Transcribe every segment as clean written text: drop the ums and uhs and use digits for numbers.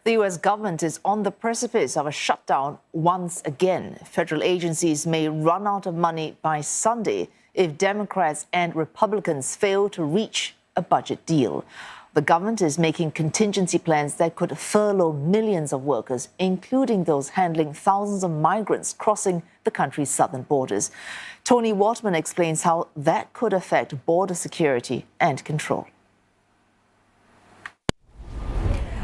The U.S. government is on the precipice of a shutdown once again. Federal agencies may run out of money by Sunday if Democrats and Republicans fail to reach a budget deal. The government is making contingency plans that could furlough millions of workers, including those handling thousands of migrants crossing the country's southern borders. Tony Waterman explains how that could affect border security and control.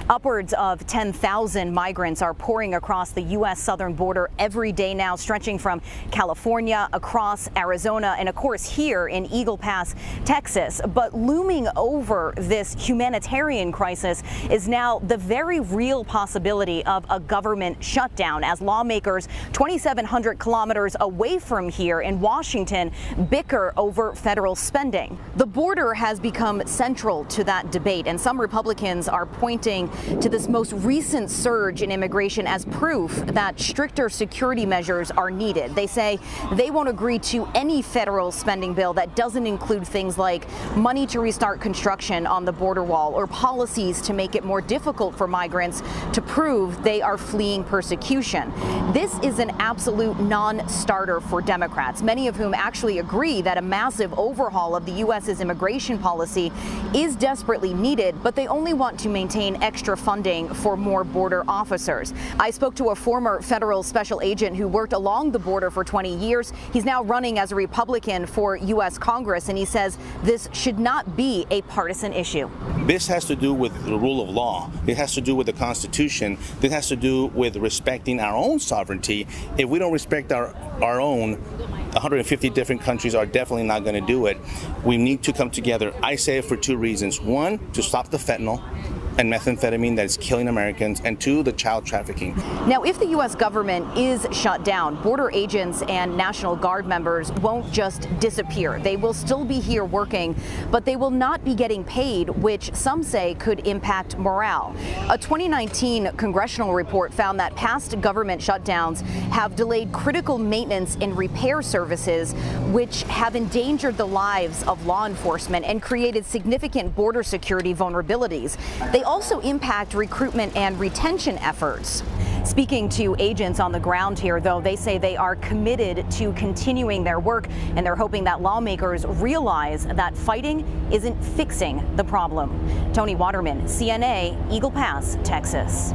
Upwards of 10,000 migrants are pouring across the U.S. southern border every day now, stretching from California across Arizona and, of course, here in Eagle Pass, Texas. But looming over this humanitarian crisis is now the very real possibility of a government shutdown as lawmakers 2,700 kilometers away from here in Washington bicker over federal spending. The border has become central to that debate, and some Republicans are pointing to this most recent surge in immigration as proof that stricter security measures are needed. They say they won't agree to any federal spending bill that doesn't include things like money to restart construction on the border wall or policies to make it more difficult for migrants to prove they are fleeing persecution. This is an absolute non-starter for Democrats, many of whom actually agree that a massive overhaul of the U.S.'s immigration policy is desperately needed, but they only want to maintain extra funding for more border officers. I spoke to a former federal special agent who worked along the border for 20 years. He's now running as a Republican for U.S. Congress, and he says this should not be a partisan issue. This has to do with the rule of law. It has to do with the Constitution. This has to do with respecting our own sovereignty. If we don't respect our own, 150 different countries are definitely not going to do it. We need to come together. I say it for two reasons. One, to stop the fentanyl and methamphetamine that is killing Americans, and two, the child trafficking. Now, if the U.S. government is shut down, border agents and National Guard members won't just disappear. They will still be here working, but they will not be getting paid, which some say could impact morale. A 2019 congressional report found that past government shutdowns have delayed critical maintenance and repair services, which have endangered the lives of law enforcement and created significant border security vulnerabilities. They also impact recruitment and retention efforts. Speaking to agents on the ground here, though, they say they are committed to continuing their work, and they're hoping that lawmakers realize that fighting isn't fixing the problem. Tony Waterman, CNA, Eagle Pass, Texas.